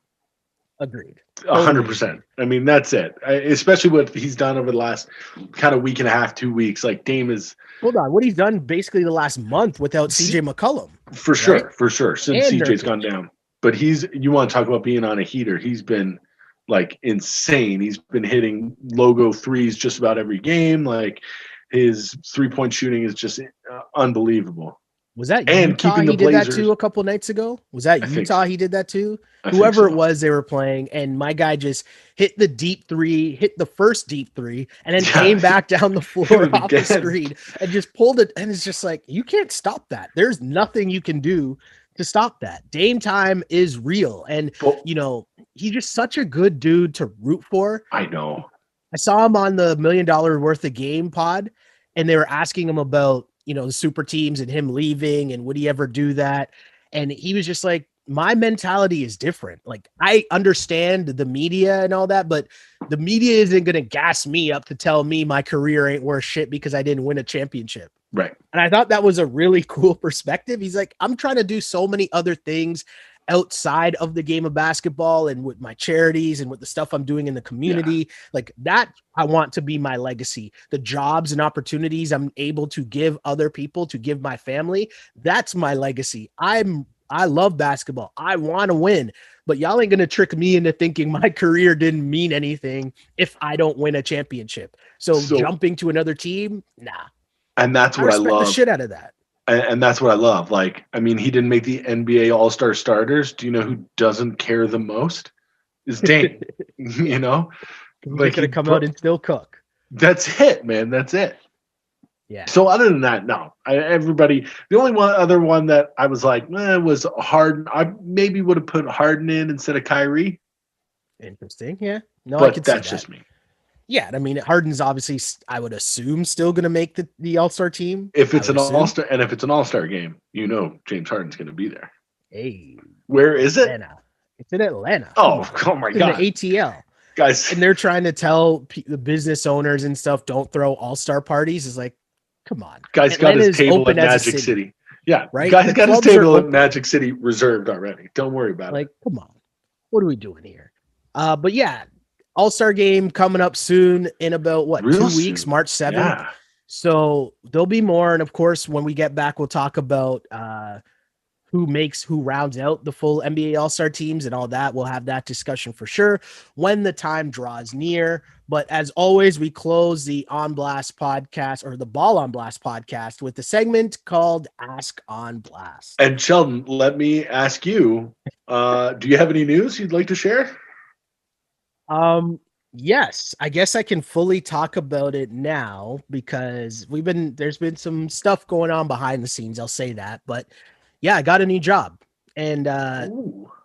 Agreed. 100%. I mean, that's it. Especially what he's done over the last kind of week and a half, 2 weeks. Like Dame is. Hold on. What he's done basically the last month without CJ McCollum. For sure. Since CJ's gone down. But you want to talk about being on a heater. He's been like insane. He's been hitting logo threes just about every game. Like his 3-point shooting is just unbelievable. Was that and Utah keeping the he did Blazers, that too a couple nights ago? Was that Utah he did that too? I Whoever it was they were playing, and my guy just hit the deep three, hit the first deep three, and then came back down the floor off the screen and just pulled it. And it's just like, you can't stop that. There's nothing you can do to stop that. Dame time is real. And, he's just such a good dude to root for. I know. I saw him on the $1 Million Worth of Game pod, and they were asking him about, the super teams and him leaving and would he ever do that? And he was just like, my mentality is different. Like, I understand the media and all that, but the media isn't going to gas me up to tell me my career ain't worth shit because I didn't win a championship. Right. And I thought that was a really cool perspective. He's like, I'm trying to do so many other things outside of the game of basketball and with my charities and with the stuff I'm doing in the community. Like that, I want to be my legacy. The jobs and opportunities I'm able to give other people, to give my family. That's my legacy. I love basketball. I want to win, but y'all ain't going to trick me into thinking my career didn't mean anything if I don't win a championship. So jumping to another team, nah. And that's what I love. The shit out of that. And that's what I love. Like, I mean, he didn't make the NBA All-Star starters. Do you know who doesn't care the most? Is Dame. Like, he's going to come out and still cook. That's it, man. That's it. Yeah. So other than that, no. The only other one that I was like, was Harden. I maybe would have put Harden in instead of Kyrie. Interesting. Yeah. No, but I could see that. That's just me. Yeah, I mean, Harden's obviously, I would assume, still going to make the All-Star team. If it's an All-Star, and if it's an All-Star game, James Harden's going to be there. Hey, where is it? Atlanta. It's in Atlanta. Oh my God, the ATL, guys, and they're trying to tell the business owners and stuff, don't throw All-Star parties. It's like, come on, guys, got his table at Magic City. Yeah, right. Guys got his table at Magic City reserved already. Don't worry about it. Like, come on, what are we doing here? But yeah. All-Star game coming up soon in about 2 weeks, March 7th. Yeah. So there'll be more. And of course, when we get back, we'll talk about who rounds out the full NBA All-Star teams and all that. We'll have that discussion for sure when the time draws near. But as always, we close the On Blast podcast, or the Ball on Blast podcast, with the segment called Ask on Blast. And Sheldon, let me ask you, do you have any news you'd like to share? Yes, I guess I can fully talk about it now because there's been some stuff going on behind the scenes. I'll say that, but yeah, I got a new job. And,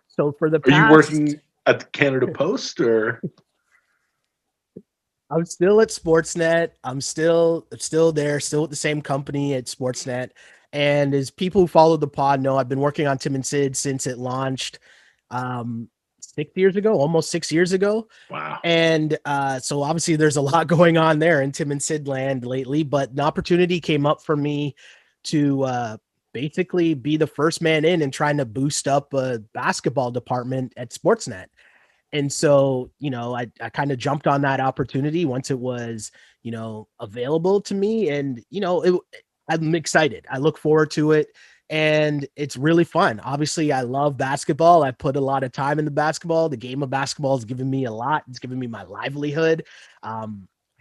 so for the past, are you working at the Canada Post or? I'm still at Sportsnet. I'm still there, still with the same company at Sportsnet. And as people who follow the pod know, I've been working on Tim and Sid since it launched, almost 6 years ago. Wow. And so obviously there's a lot going on there in Tim and Sid land lately, but an opportunity came up for me to basically be the first man in and trying to boost up a basketball department at Sportsnet. And so, I kind of jumped on that opportunity once it was, available to me. And, I'm excited. I look forward to it. And it's really fun. Obviously, I love basketball. I put a lot of time into basketball. The game of basketball has given me a lot. It's given me my livelihood.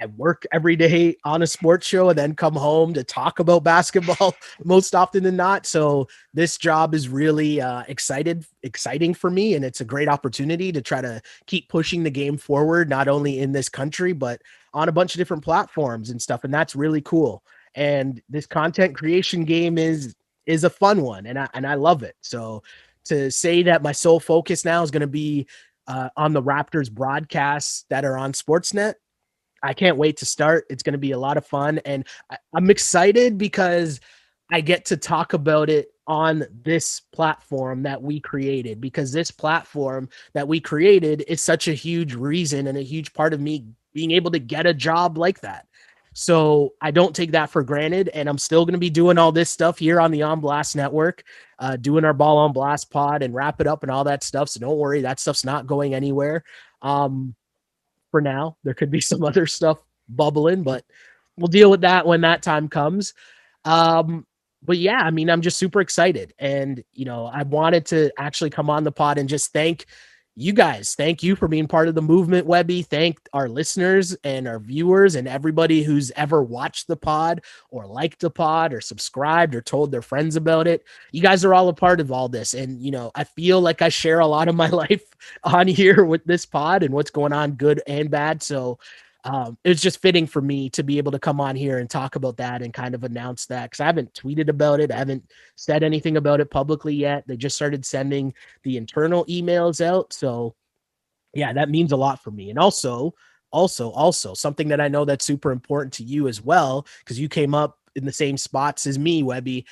I work every day on a sports show and then come home to talk about basketball most often than not. So this job is really exciting for me. And it's a great opportunity to try to keep pushing the game forward, not only in this country, but on a bunch of different platforms and stuff. And that's really cool. And this content creation game is a fun one. And I love it. So to say that my sole focus now is going to be on the Raptors broadcasts that are on Sportsnet, I can't wait to start. It's going to be a lot of fun. And I'm excited because I get to talk about it on this platform that we created, because this platform that we created is such a huge reason and a huge part of me being able to get a job like that. So I don't take that for granted. And I'm still going to be doing all this stuff here on the On Blast Network, doing our Ball on Blast pod and wrap it up and all that stuff. So don't worry, that stuff's not going anywhere. For now, there could be some other stuff bubbling, but we'll deal with that when that time comes. But yeah, I mean, I'm just super excited. And, I wanted to actually come on the pod and just thank you guys. Thank you for being part of the movement, Webby. Thank our listeners and our viewers and everybody who's ever watched the pod or liked the pod or subscribed or told their friends about it. You guys are all a part of all this. And, I feel like I share a lot of my life on here with this pod and what's going on, good and bad. So it's just fitting for me to be able to come on here and talk about that and kind of announce that, because I haven't tweeted about it. I haven't said anything about it publicly yet. They just started sending the internal emails out. So yeah, that means a lot for me. And also something that I know that's super important to you as well, because you came up in the same spots as me, Webby.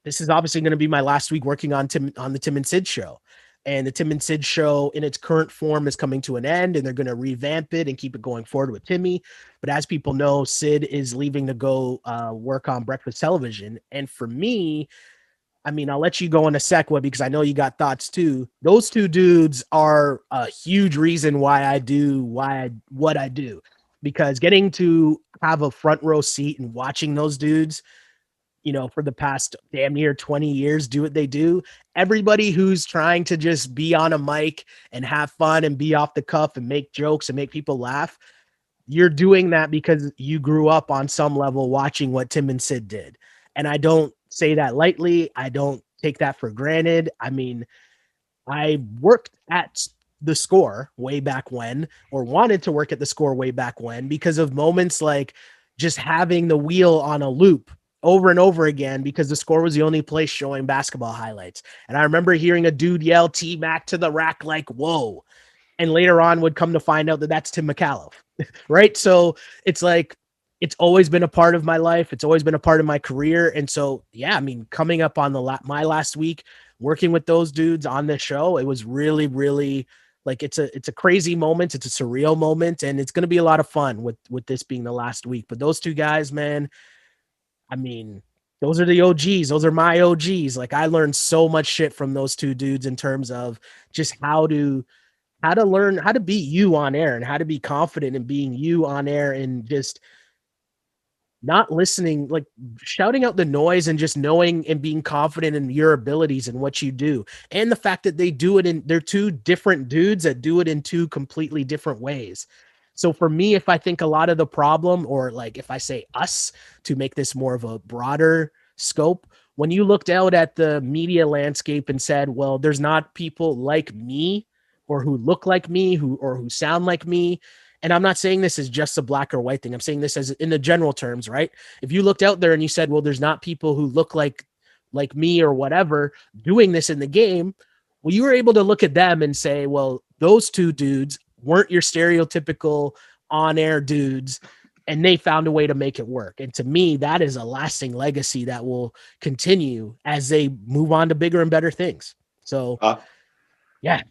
This is obviously going to be my last week working on the Tim and Sid show. And the Tim and Sid show in its current form is coming to an end, and they're going to revamp it and keep it going forward with Timmy. But as people know, Sid is leaving to go work on breakfast television. And for me, I mean, I'll let you go in a sec, Webby, because I know you got thoughts too. Those two dudes are a huge reason why I do what I do, because getting to have a front row seat and watching those dudes, for the past damn near 20 years, do what they do. Everybody who's trying to just be on a mic and have fun and be off the cuff and make jokes and make people laugh, you're doing that because you grew up on some level watching what Tim and Sid did. And I don't say that lightly. I don't take that for granted. I mean, I worked at the Score way back when, or wanted to work at the Score way back when, because of moments like just having the wheel on a loop over and over again, because the Score was the only place showing basketball highlights. And I remember hearing a dude yell T-Mac to the rack, like, whoa. And later on would come to find out that that's Tim McAuliffe, right? So it's like, it's always been a part of my life. It's always been a part of my career. And so, yeah, I mean, coming up on my last week, working with those dudes on this show, it was really, really like, it's a crazy moment. It's a surreal moment, and it's going to be a lot of fun with this being the last week. But those two guys, man, I mean, those are the OGs. Those are my OGs. Like, I learned so much shit from those two dudes in terms of just how to learn how to be you on air and how to be confident in being you on air, and just not listening, like shouting out the noise and just knowing and being confident in your abilities and what you do. And the fact that they're two different dudes that do it in two completely different ways. So for me, if I think a lot of the problem, or like if I say us to make this more of a broader scope, when you looked out at the media landscape and said, well, there's not people like me or who look like me, who sound like me. And I'm not saying this is just a black or white thing. I'm saying this as in the general terms, right? If you looked out there and you said, well, there's not people who look like me or whatever doing this in the game, well, you were able to look at them and say, well, those two dudes weren't your stereotypical on-air dudes, and they found a way to make it work. And to me, that is a lasting legacy that will continue as they move on to bigger and better things. So, yeah.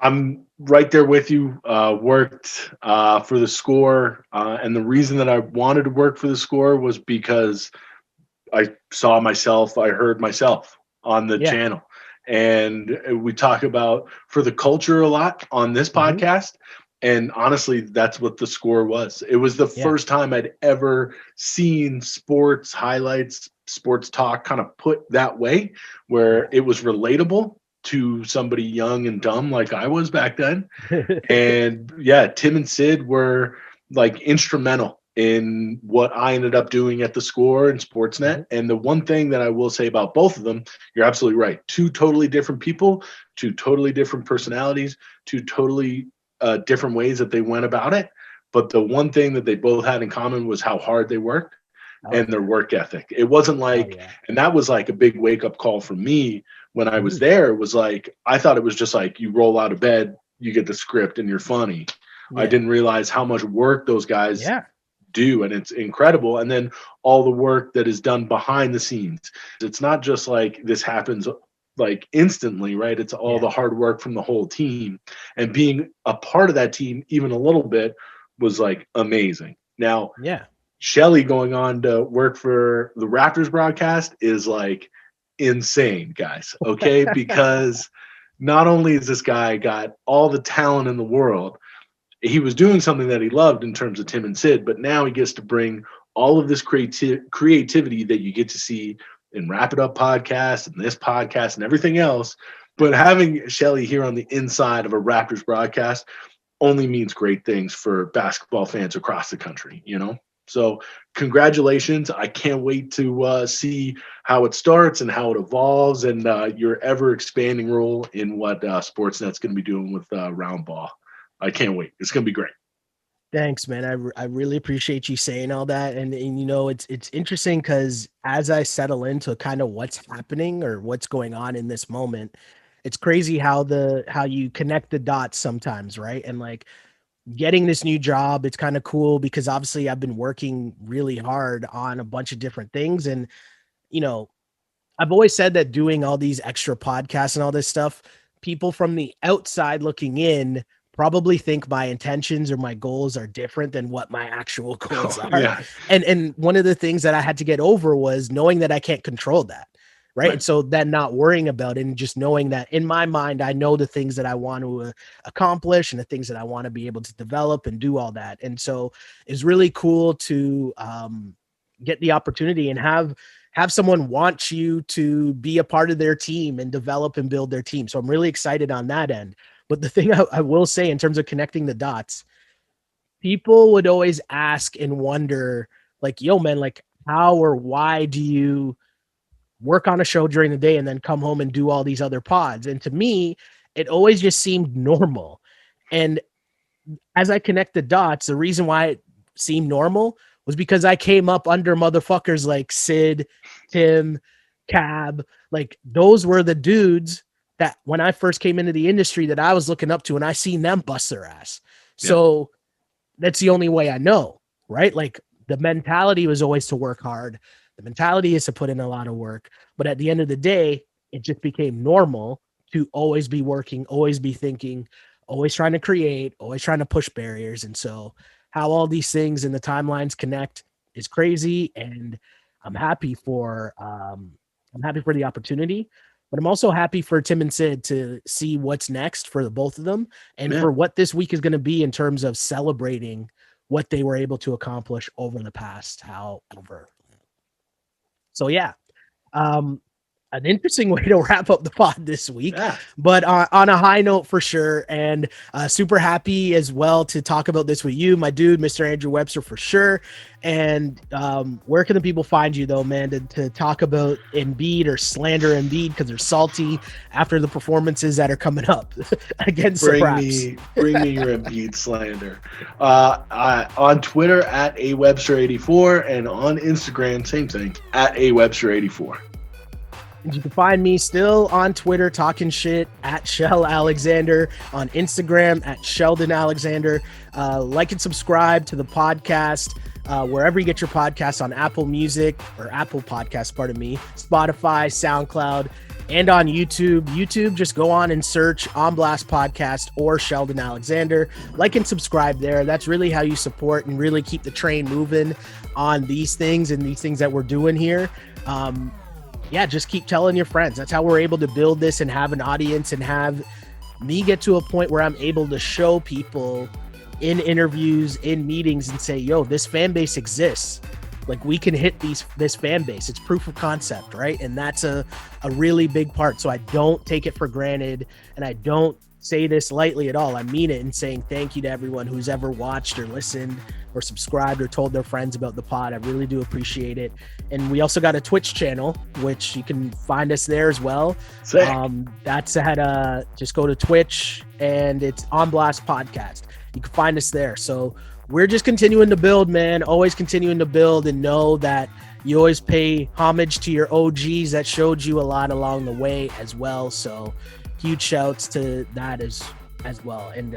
I'm right there with you. Worked for the Score. And the reason that I wanted to work for the Score was because I saw myself, I heard myself on the channel. And we talk about for the culture a lot on this podcast. And honestly, that's what the Score was. It was the first time I'd ever seen sports highlights, sports talk kind of put that way, where it was relatable to somebody young and dumb like I was back then. And yeah, Tim and Sid were like instrumental in what I ended up doing at the Score and Sportsnet. Mm-hmm. And the one thing that I will say about both of them, you're absolutely right. Two totally different people, two totally different personalities, two totally different ways that they went about it. But the one thing that they both had in common was how hard they worked and their work ethic. It wasn't like, and that was like a big wake up call for me when I was there. It was like, I thought it was just like you roll out of bed, you get the script and you're funny. I didn't realize how much work those guys do, and it's incredible. And then all the work that is done behind the scenes. It's not just like this happens like instantly, right? It's all the hard work from the whole team, and being a part of that team even a little bit was like amazing. Now, Shelly going on to work for the Raptors broadcast is like insane, guys. Okay. Because not only is this guy got all the talent in the world, he was doing something that he loved in terms of Tim and Sid, but now he gets to bring all of this creativity that you get to see in Wrap It Up podcast and this podcast and everything else. But having Shelly here on the inside of a Raptors broadcast only means great things for basketball fans across the country, you know? So congratulations. I can't wait to see how it starts and how it evolves, and your ever expanding role in what Sportsnet's going to be doing with Round Ball. I can't wait. It's going to be great. Thanks, man. I really appreciate you saying all that. And you know, it's interesting because as I settle into kind of what's happening or what's going on in this moment, it's crazy how you connect the dots sometimes, right? And like getting this new job, it's kind of cool because obviously I've been working really hard on a bunch of different things. And, you know, I've always said that doing all these extra podcasts and all this stuff, people from the outside looking in probably think my intentions or my goals are different than what my actual goals are. Yeah. And one of the things that I had to get over was knowing that I can't control that. Right. And so then not worrying about it and just knowing that in my mind, I know the things that I want to accomplish and the things that I want to be able to develop and do all that. And so it's really cool to get the opportunity and have someone want you to be a part of their team and develop and build their team. So I'm really excited on that end. But the thing I will say in terms of connecting the dots, people would always ask and wonder like, yo, man, like how or why do you work on a show during the day and then come home and do all these other pods? And to me, it always just seemed normal. And as I connect the dots, the reason why it seemed normal was because I came up under motherfuckers like Sid, Tim, Cab. Like those were the dudes that when I first came into the industry that I was looking up to, and I seen them bust their ass. So that's the only way I know, right? Like the mentality was always to work hard. The mentality is to put in a lot of work, but at the end of the day, it just became normal to always be working, always be thinking, always trying to create, always trying to push barriers. And so how all these things and the timelines connect is crazy. And I'm happy for the opportunity, but I'm also happy for Tim and Sid to see what's next for the both of them and for what this week is going to be in terms of celebrating what they were able to accomplish over the past however. So yeah, an interesting way to wrap up the pod this week, but on a high note for sure. And super happy as well to talk about this with you, my dude, Mr. Andrew Webster, for sure. And where can the people find you though, man, to talk about Embiid or slander Embiid because they're salty after the performances that are coming up against the Raps? Bring me your Embiid slander. On Twitter at awebster84 and on Instagram, same thing, at awebster84. And you can find me still on Twitter talking shit at Shell Alexander, on Instagram at Sheldon Alexander. Like and subscribe to the podcast wherever you get your podcasts, on Apple Music or Apple Podcasts, pardon me, Spotify, SoundCloud, and on YouTube. YouTube, just go on and search On Blast Podcast or Sheldon Alexander. Like and subscribe there. That's really how you support and really keep the train moving on these things and these things that we're doing here. Yeah, just keep telling your friends. That's how we're able to build this and have an audience and have me get to a point where I'm able to show people in interviews, in meetings, and say, yo, this fan base exists. Like we can hit this fan base. It's proof of concept, right? And that's a really big part. So I don't take it for granted and I don't say this lightly at all. I mean it in saying thank you to everyone who's ever watched or listened or subscribed or told their friends about the pod. I really do appreciate it. And we also got a Twitch channel, which you can find us there as well. Sick. That's at just go to Twitch, and it's On Blast Podcast. You can find us there. So we're just continuing to build, man. Always continuing to build, and know that you always pay homage to your OGs that showed you a lot along the way as well. So huge shouts to that as well. And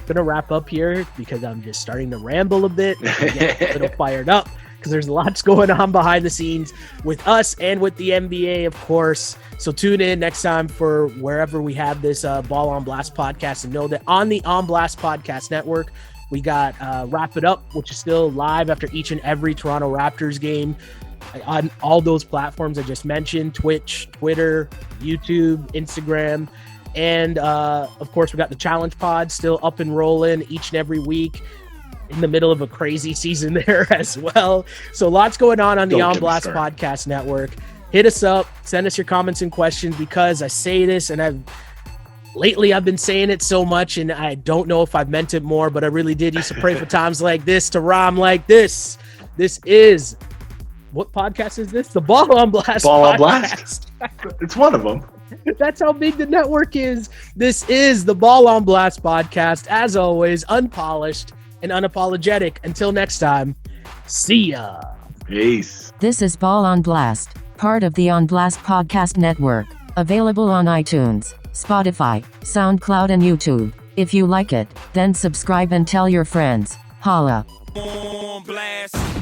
gonna wrap up here because I'm just starting to ramble a bit, get a little fired up, because there's lots going on behind the scenes with us and with the NBA, of course. So tune in next time for wherever we have this Ball on Blast podcast, and know that on the On Blast Podcast Network, we got Wrap It Up, which is still live after each and every Toronto Raptors game on all those platforms I just mentioned: Twitch, Twitter, YouTube, Instagram. And of course, we got the Challenge Pod still up and rolling each and every week, in the middle of a crazy season there as well. So lots going on the On Blast Podcast Network. Hit us up, send us your comments and questions, because I say this, and lately I've been saying it so much, and I don't know if I've meant it more, but I really did used to pray for times like this to rhyme like this. This is, what podcast is this? The Ball on Blast Ball on Podcast. Blast. It's one of them. That's how big the network is. This is the Ball on Blast Podcast. As always, unpolished and unapologetic. Until next time, see ya. Peace. This is Ball on Blast, part of the On Blast Podcast Network, available on iTunes, Spotify, SoundCloud, and YouTube. If you like it, then subscribe and tell your friends. Holla. On blast.